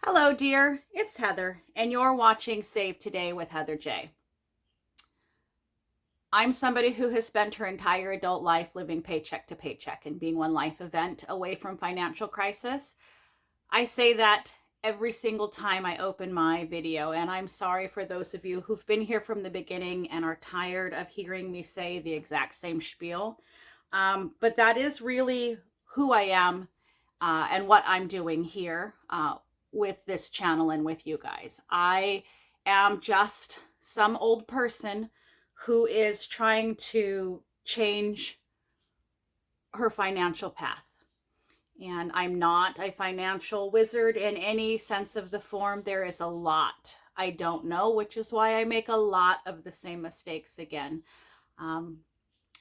Hello, dear. It's Heather, and you're watching Save Today with Heather J. I'm somebody who has spent her entire adult life living paycheck to paycheck and being one life event away from financial crisis. I say that every single time I open my video, and I'm sorry for those of you who've been here from the beginning and are tired of hearing me say the exact same spiel. But that is really who I am and what I'm doing here with this channel and with you guys. I am just some old person who is trying to change her financial path. And I'm not a financial wizard in any sense of the form. There is a lot I don't know, which is why I make a lot of the same mistakes again. Um,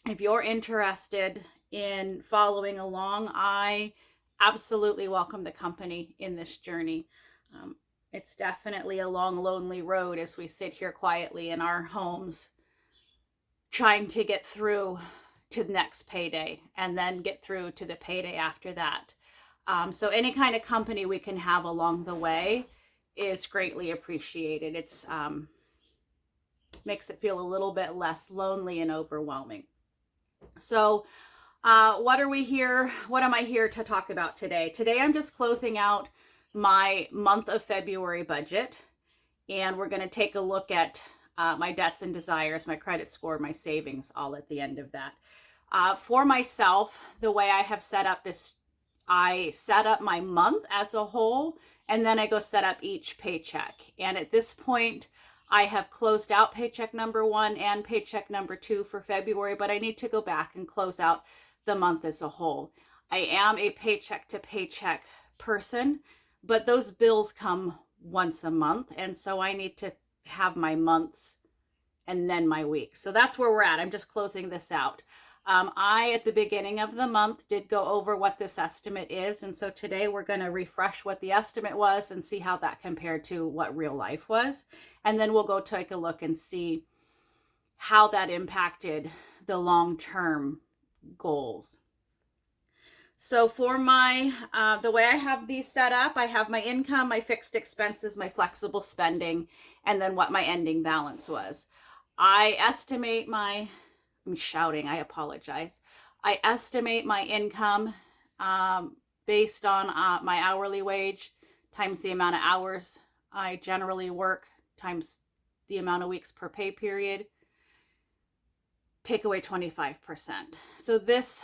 if you're interested in following along, I absolutely welcome the company in this journey. Um, it's definitely a long, lonely road as we sit here quietly in our homes trying to get through to the next payday and then get through to the payday after that. So any kind of company we can have along the way is greatly appreciated. It's makes it feel a little bit less lonely and overwhelming. So what are we here? What am I here to talk about today? Today I'm just closing out my month of February budget, and we're going to take a look at my debts and desires, my credit score, my savings, all at the end of that. For myself, the way I have set up this, I set up my month as a whole, and then I go set up each paycheck. And at this point, I have closed out paycheck number 1 and paycheck number 2 for February, but I need to go back and close out the month as a whole. I am a paycheck to paycheck person, but those bills come once a month, and so I need to have my months and then my weeks. So that's where we're at. I'm just closing this out. At the beginning of the month, did go over what this estimate is, and so today we're going to refresh what the estimate was and see how that compared to what real life was, and then we'll go take a look and see how that impacted the long-term goals. So for the way I have these set up, I have my income, my fixed expenses, my flexible spending, and then what my ending balance was. I estimate I'm shouting, I apologize. I estimate my income based on my hourly wage times the amount of hours I generally work times the amount of weeks per pay period. Take away 25%. So this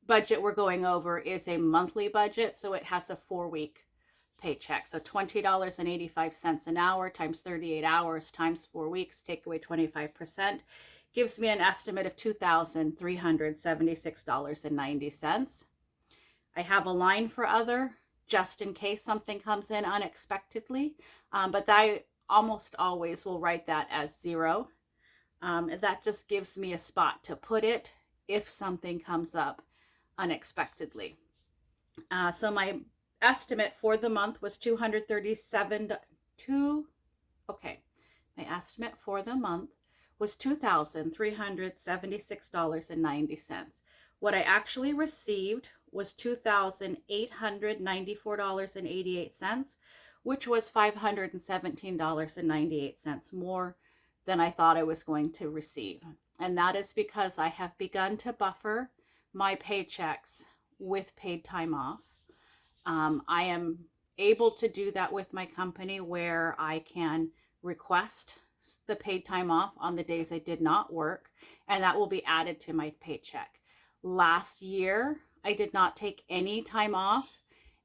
budget we're going over is a monthly budget, so it has a 4-week paycheck. So $20.85 an hour times 38 hours times 4 weeks, take away 25%, gives me an estimate of $2,376.90. I have a line for other, just in case something comes in unexpectedly, but I almost always will write that as 0. That just gives me a spot to put it if something comes up unexpectedly. So my estimate for the month was my estimate for the month was $2,376.90. What I actually received was $2,894.88, which was $517.98 more than I thought I was going to receive. And that is because I have begun to buffer my paychecks with paid time off. I am able to do that with my company where I can request the paid time off on the days I did not work, and that will be added to my paycheck. Last year, I did not take any time off,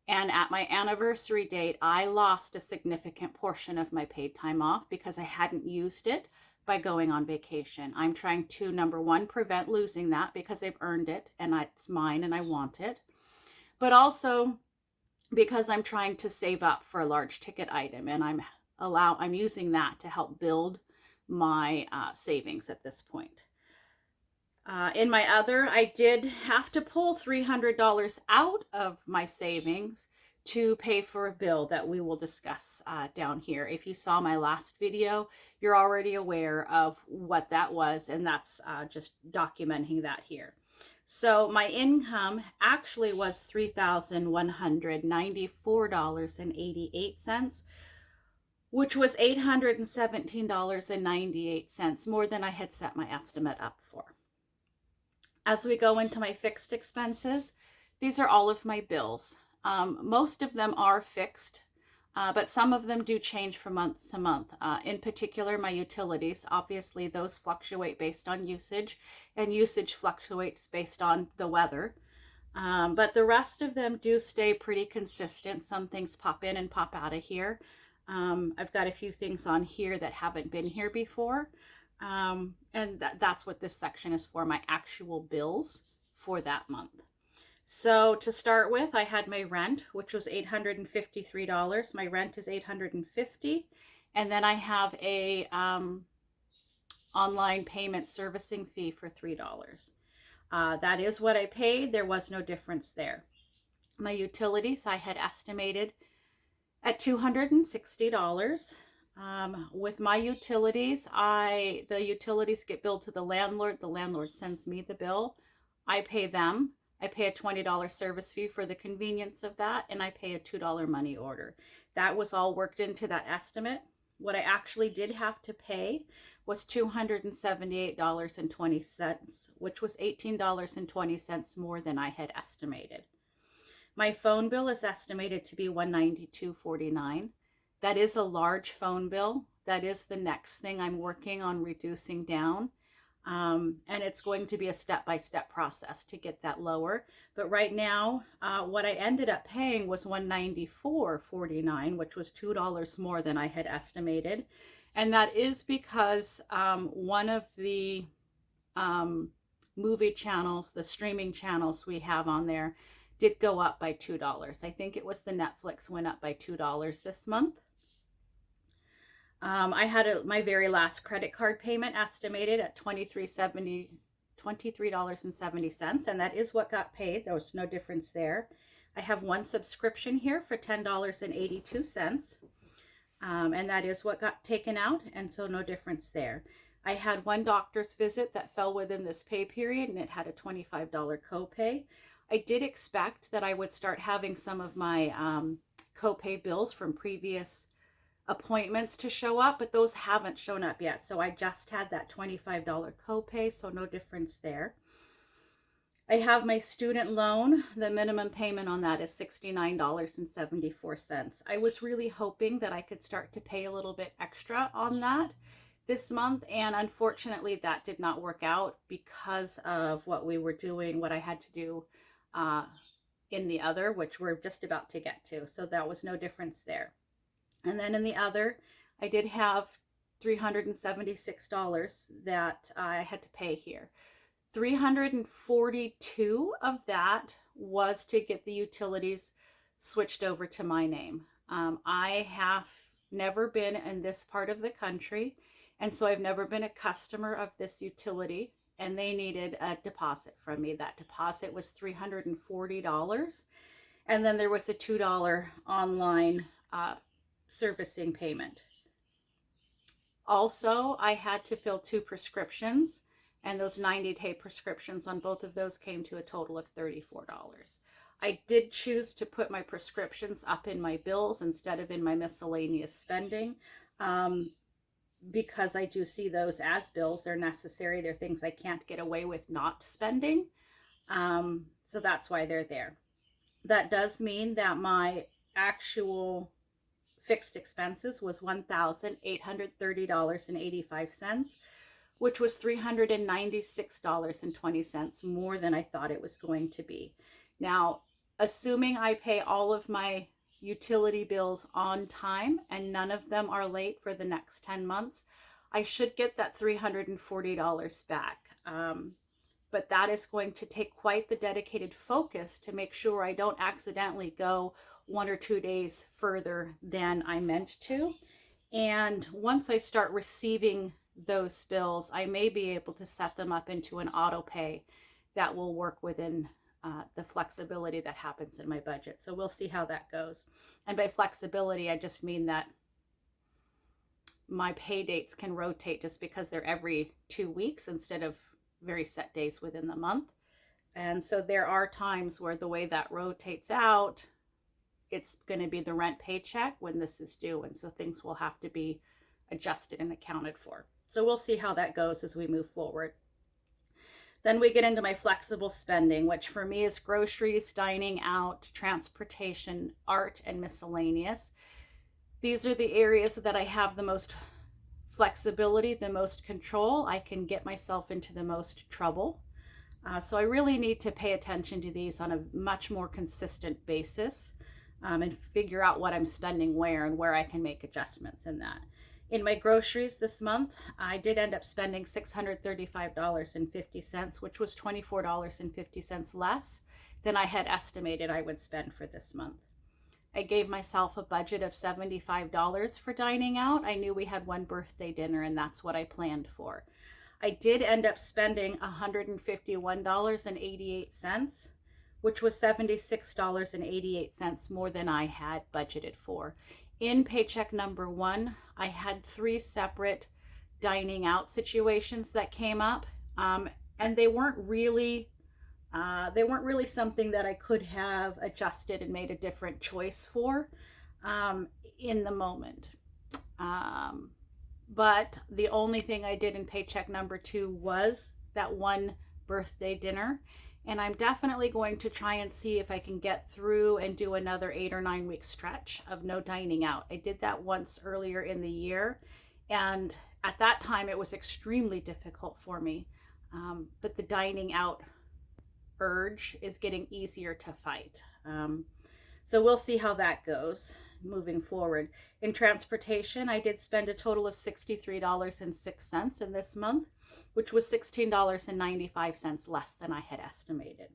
and at my anniversary date, I lost a significant portion of my paid time off because I hadn't used it by going on vacation. I'm trying to, number one, prevent losing that because I've earned it and it's mine and I want it, but also because I'm trying to save up for a large ticket item, and I'm using that to help build my savings at this point. In my other, I did have to pull $300 out of my savings to pay for a bill that we will discuss down here. If you saw my last video, you're already aware of what that was, and that's just documenting that here. So my income actually was $3,194.88, which was $817.98 more than I had set my estimate up for. As we go into my fixed expenses, these are all of my bills. Most of them are fixed, but some of them do change from month to month. In particular, my utilities, obviously those fluctuate based on usage, and usage fluctuates based on the weather. But the rest of them do stay pretty consistent. Some things pop in and pop out of here. I've got a few things on here that haven't been here before. And that's what this section is for, my actual bills for that month. So to start with, I had my rent, which was $853. My rent is $850. And then I have a online payment servicing fee for $3. That is what I paid. There was no difference there. My utilities, I had estimated at $260. With my utilities, the utilities get billed to the landlord. The landlord sends me the bill. I pay them. I pay a $20 service fee for the convenience of that, and I pay a $2 money order. That was all worked into that estimate. What I actually did have to pay was $278.20, which was $18.20 more than I had estimated. My phone bill is estimated to be $192.49. That is a large phone bill. That is the next thing I'm working on reducing down. And it's going to be a step-by-step process to get that lower. But right now, what I ended up paying was $194.49, which was $2 more than I had estimated. And that is because one of the movie channels, the streaming channels we have on there, did go up by $2. I think it was the Netflix went up by $2 this month. I had my very last credit card payment estimated at $23.70, and that is what got paid. There was no difference there. I have one subscription here for $10.82, and that is what got taken out, and so no difference there. I had one doctor's visit that fell within this pay period, and it had a $25 copay. I did expect that I would start having some of my copay bills from previous appointments to show up, but those haven't shown up yet. So I just had that $25 copay, so no difference there. I have my student loan. The minimum payment on that is $69.74. I was really hoping that I could start to pay a little bit extra on that this month, and unfortunately that did not work out because of what we were doing, what I had to do in the other, which we're just about to get to. So that was no difference there. And then in the other, I did have $376 that I had to pay here. $342 of that was to get the utilities switched over to my name. I have never been in this part of the country, and so I've never been a customer of this utility, and they needed a deposit from me. That deposit was $340, and then there was a $2 online servicing payment. Also, I had to fill 2 prescriptions, and those 90-day prescriptions on both of those came to a total of $34. I did choose to put my prescriptions up in my bills instead of in my miscellaneous spending, because I do see those as bills. They're necessary. They're things I can't get away with not spending. So that's why they're there. That does mean that my actual fixed expenses was $1,830.85, which was $396.20 more than I thought it was going to be. Now, assuming I pay all of my utility bills on time and none of them are late for the next 10 months, I should get that $340 back. But that is going to take quite the dedicated focus to make sure I don't accidentally go 1 or 2 days further than I meant to. And once I start receiving those bills, I may be able to set them up into an auto pay that will work within the flexibility that happens in my budget. So we'll see how that goes. And by flexibility, I just mean that my pay dates can rotate just because they're every 2 weeks instead of very set days within the month. And so there are times where the way that rotates out, it's going to be the rent paycheck when this is due. And so things will have to be adjusted and accounted for. So we'll see how that goes as we move forward. Then we get into my flexible spending, which for me is groceries, dining out, transportation, art, and miscellaneous. These are the areas that I have the most flexibility, the most control. I can get myself into the most trouble. So I really need to pay attention to these on a much more consistent basis, and figure out what I'm spending where and where I can make adjustments in that. In my groceries this month, I did end up spending $635.50, which was $24.50 less than I had estimated I would spend for this month. I gave myself a budget of $75 for dining out. I knew we had one birthday dinner, and that's what I planned for. I did end up spending $151.88, which was $76.88 more than I had budgeted for. In paycheck number one, I had 3 separate dining out situations that came up, and they weren't really something that I could have adjusted and made a different choice for in the moment. But the only thing I did in paycheck number 2 was that one birthday dinner. And I'm definitely going to try and see if I can get through and do another 8 or 9 week stretch of no dining out. I did that once earlier in the year, and at that time it was extremely difficult for me. But the dining out urge is getting easier to fight. So we'll see how that goes moving forward. In transportation, I did spend a total of $63.06 in this month, which was $16.95 less than I had estimated.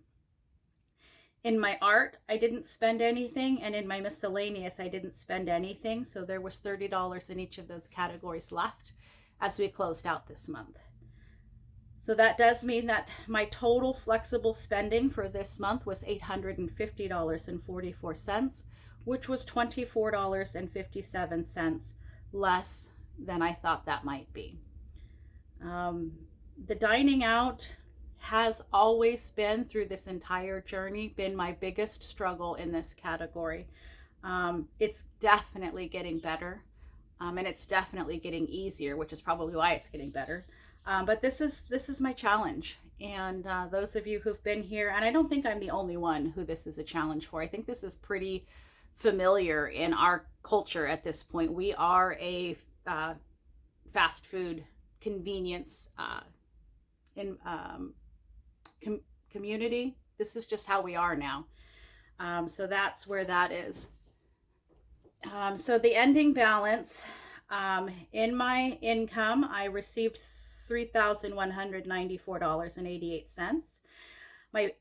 In my art, I didn't spend anything, and in my miscellaneous, I didn't spend anything. So there was $30 in each of those categories left as we closed out this month. So that does mean that my total flexible spending for this month was $850.44, which was $24.57 less than I thought that might be. The dining out has always been, through this entire journey, been my biggest struggle in this category. It's definitely getting better, and it's definitely getting easier, which is probably why it's getting better. But this is my challenge, and those of you who've been here, and I don't think I'm the only one who this is a challenge for. I think this is pretty familiar in our culture at this point. We are a fast food convenience community. This is just how we are now. So that's where that is. So the ending balance, in my income, I received $3,194.88. My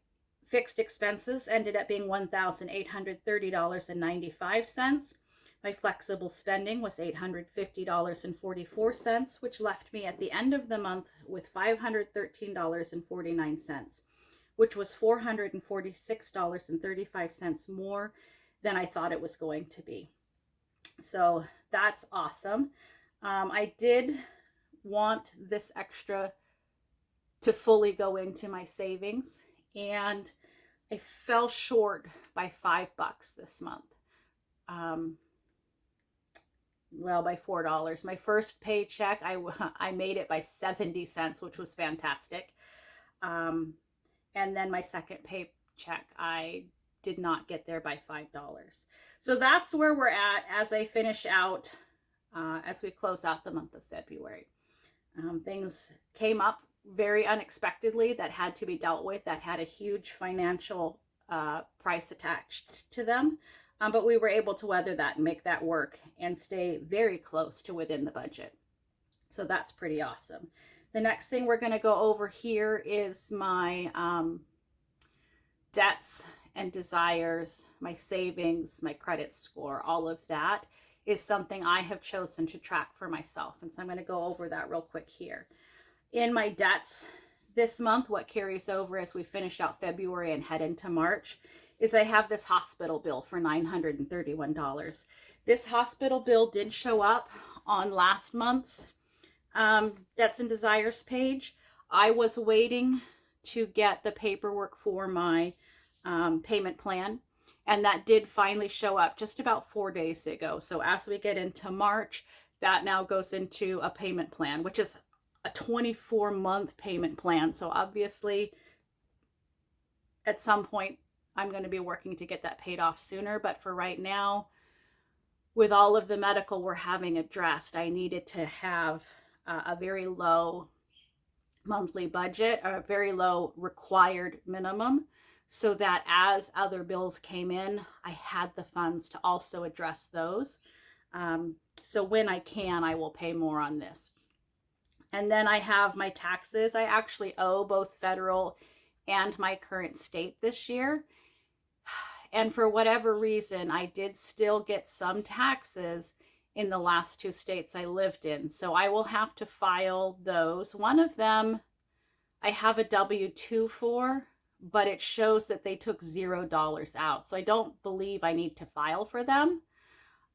fixed expenses ended up being $1,830.95. My flexible spending was $850.44, which left me at the end of the month with $513.49, which was $446.35 more than I thought it was going to be. So that's awesome. I did want this extra to fully go into my savings, and I fell short by $5 this month. Well, by $4. My first paycheck, I made it by 70 cents, which was fantastic. And then my second paycheck, I did not get there by $5. So that's where we're at as I finish out, as we close out the month of February. Things came up very unexpectedly that had to be dealt with, that had a huge financial price attached to them. But we were able to weather that and make that work and stay very close to within the budget. So that's pretty awesome. The next thing we're going to go over here is my debts and desires, my savings, my credit score. All of that is something I have chosen to track for myself. And so I'm going to go over that real quick here. In my debts this month, what carries over as we finish out February and head into March is I have this hospital bill for $931. This hospital bill did show up on last month's Debts and Desires page. I was waiting to get the paperwork for my payment plan, and that did finally show up just about 4 days ago. So as we get into March, that now goes into a payment plan, which is a 24-month payment plan. So obviously, at some point, I'm going to be working to get that paid off sooner. But for right now, with all of the medical we're having addressed, I needed to have a very low monthly budget, or a very low required minimum, so that as other bills came in, I had the funds to also address those. So when I can, I will pay more on this. And then I have my taxes. I actually owe both federal and my current state this year. And for whatever reason, I did still get some taxes in the last 2 states I lived in. So I will have to file those. One of them I have a W-2 for, but it shows that they took $0 out. So I don't believe I need to file for them,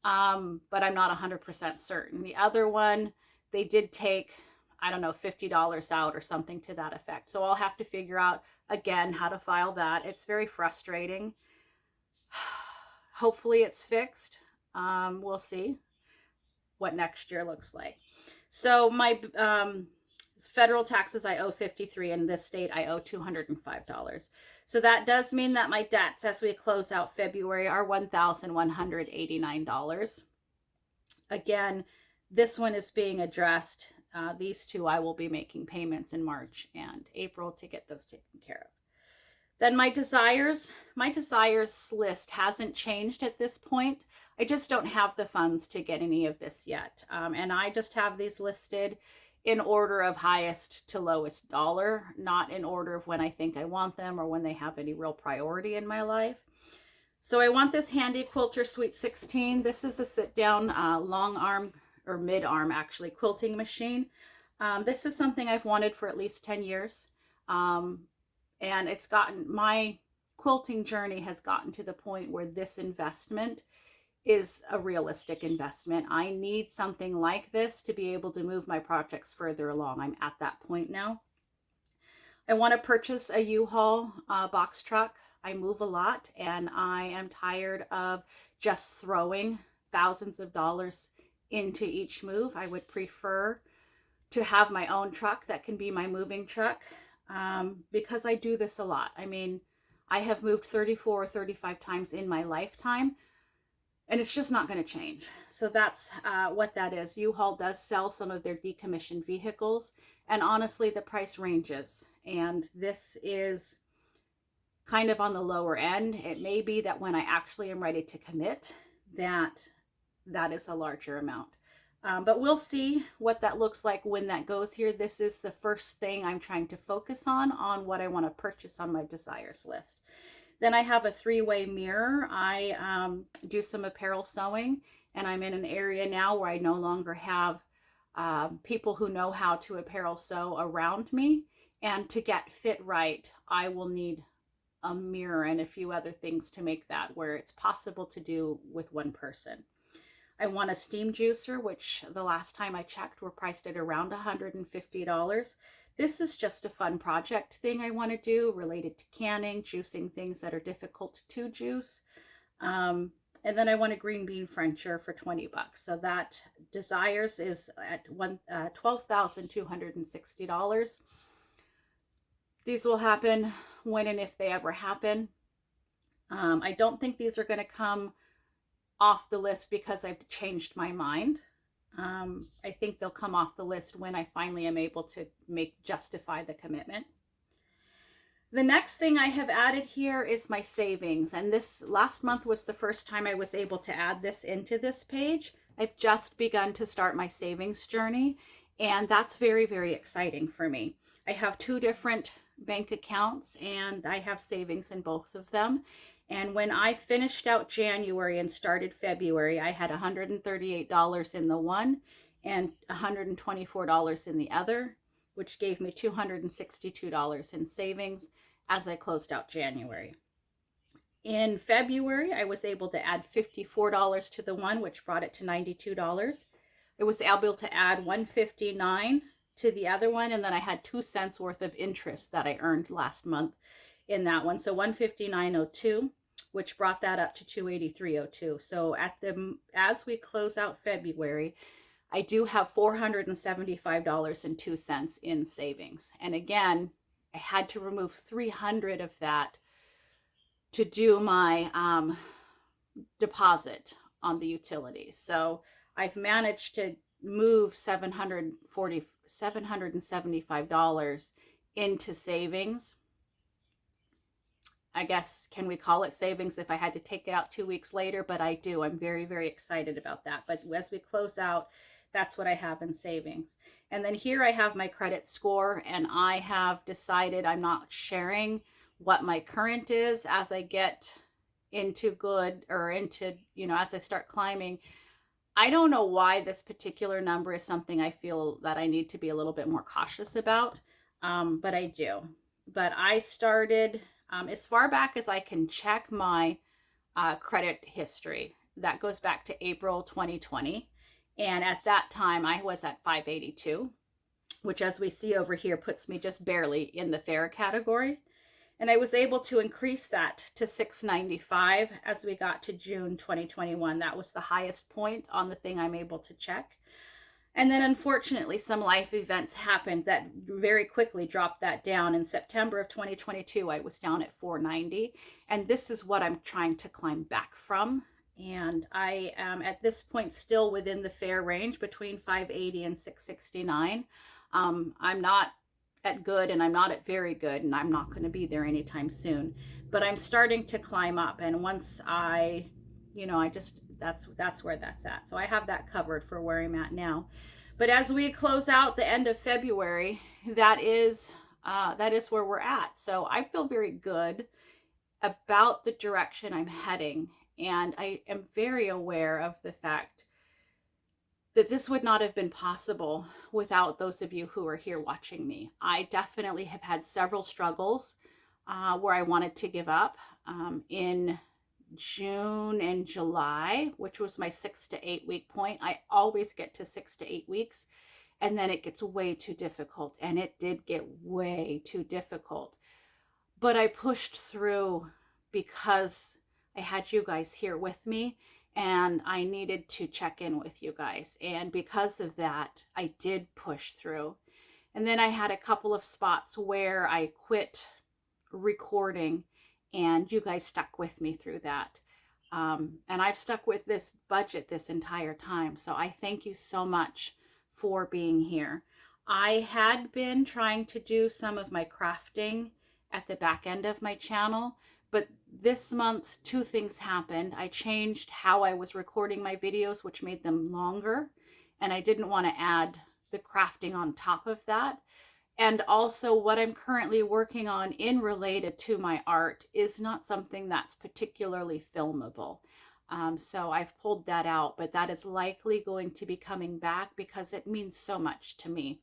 but I'm not 100% certain. The other one, they did take, I don't know, $50 out or something to that effect. So I'll have to figure out, again, how to file that. It's very frustrating. Hopefully it's fixed. We'll see what next year looks like. So my federal taxes, I owe $53. In this state, I owe $205. So that does mean that my debts as we close out February are $1,189. Again, this one is being addressed. These two I will be making payments in March and April to get those taken care of. Then my desires list hasn't changed at this point. I just don't have the funds to get any of this yet. And I just have these listed in order of highest to lowest dollar, not in order of when I think I want them or when they have any real priority in my life. So I want this Handy Quilter Sweet 16. This is a sit-down long arm, or mid-arm actually, quilting machine. This is something I've wanted for at least 10 years. And it's gotten, my quilting journey has gotten to the point where this investment is a realistic investment. I need something like this to be able to move my projects further along. I'm at that point now. I want to purchase a U-Haul box truck. I move a lot, and I am tired of just throwing thousands of dollars into each move. I would prefer to have my own truck that can be my moving truck. Because I do this a lot. I mean, I have moved 34 or 35 times in my lifetime, and it's just not going to change. So that's what that is. U-Haul does sell some of their decommissioned vehicles, and honestly, the price ranges. And this is kind of on the lower end. It may be that when I actually am ready to commit, that is a larger amount. But we'll see what that looks like when that goes here. This is the first thing I'm trying to focus on what I want to purchase on my desires list. Then I have a 3-way mirror. I do some apparel sewing, and I'm in an area now where I no longer have people who know how to apparel sew around me. And to get fit right, I will need a mirror and a few other things to make that where it's possible to do with one person. I want a steam juicer, which the last time I checked were priced at around $150. This is just a fun project thing I want to do related to canning, juicing things that are difficult to juice. And then I want a green bean Frencher for $20. So that desires is at $12,260. These will happen when and if they ever happen. I don't think these are going to come off the list because I've changed my mind. I think they'll come off the list when I finally am able to justify the commitment. The next thing I have added here is my savings, and this last month was the first time I was able to add this into this page. I've just begun to start my savings journey, and that's very, very exciting for me. I have 2 different bank accounts, and I have savings in both of them. And when I finished out January and started February, I had $138 in the one and $124 in the other, which gave me $262 in savings as I closed out January. In February, I was able to add $54 to the one, which brought it to $92. I was able to add $159 to the other one, and then I had 2 cents worth of interest that I earned last month in that one. So 159.02, which brought that up to 283.02. So as we close out February, I do have $475.02 in savings. And again, I had to remove 300 of that to do my deposit on the utilities. So I've managed to move $775 into savings. I guess, can we call it savings if I had to take it out 2 weeks later? But I do. I'm very, very excited about that. But as we close out, that's what I have in savings. And then here I have my credit score, and I have decided I'm not sharing what my current is as I get into good, or into, as I start climbing. I don't know why this particular number is something I feel that I need to be a little bit more cautious about, but I do. But I started as far back as I can check my credit history. That goes back to April 2020. And at that time, I was at 582, which, as we see over here, puts me just barely in the fair category. And I was able to increase that to 695 as we got to June 2021. That was the highest point on the thing I'm able to check. And then unfortunately, some life events happened that very quickly dropped that down. In September of 2022, I was down at 490. And this is what I'm trying to climb back from. And I am at this point still within the fair range between 580 and 669. I'm not at good, and I'm not at very good, and I'm not going to be there anytime soon. But I'm starting to climb up, and once I just, that's where that's at. So I have that covered for where I'm at now. But as we close out the end of February, that is where we're at. So I feel very good about the direction I'm heading, and I am very aware of the fact that this would not have been possible without those of you who are here watching me. I definitely have had several struggles where I wanted to give up in June and July, which was my 6 to 8 week point. I always get to 6 to 8 weeks, and then it gets way too difficult, and it did get way too difficult. But I pushed through because I had you guys here with me, and I needed to check in with you guys. And because of that, I did push through. And then I had a couple of spots where I quit recording, and you guys stuck with me through that. And I've stuck with this budget this entire time. So I thank you so much for being here. I had been trying to do some of my crafting at the back end of my channel, but this month, 2 things happened. I changed how I was recording my videos, which made them longer, and I didn't want to add the crafting on top of that. And also, what I'm currently working on in related to my art is not something that's particularly filmable. So I've pulled that out, but that is likely going to be coming back because it means so much to me.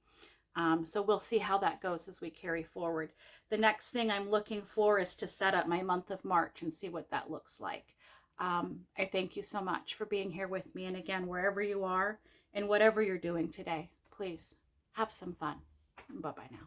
So we'll see how that goes as we carry forward. The next thing I'm looking for is to set up my month of March and see what that looks like. I thank you so much for being here with me. And again, wherever you are and whatever you're doing today, please have some fun. Bye-bye now.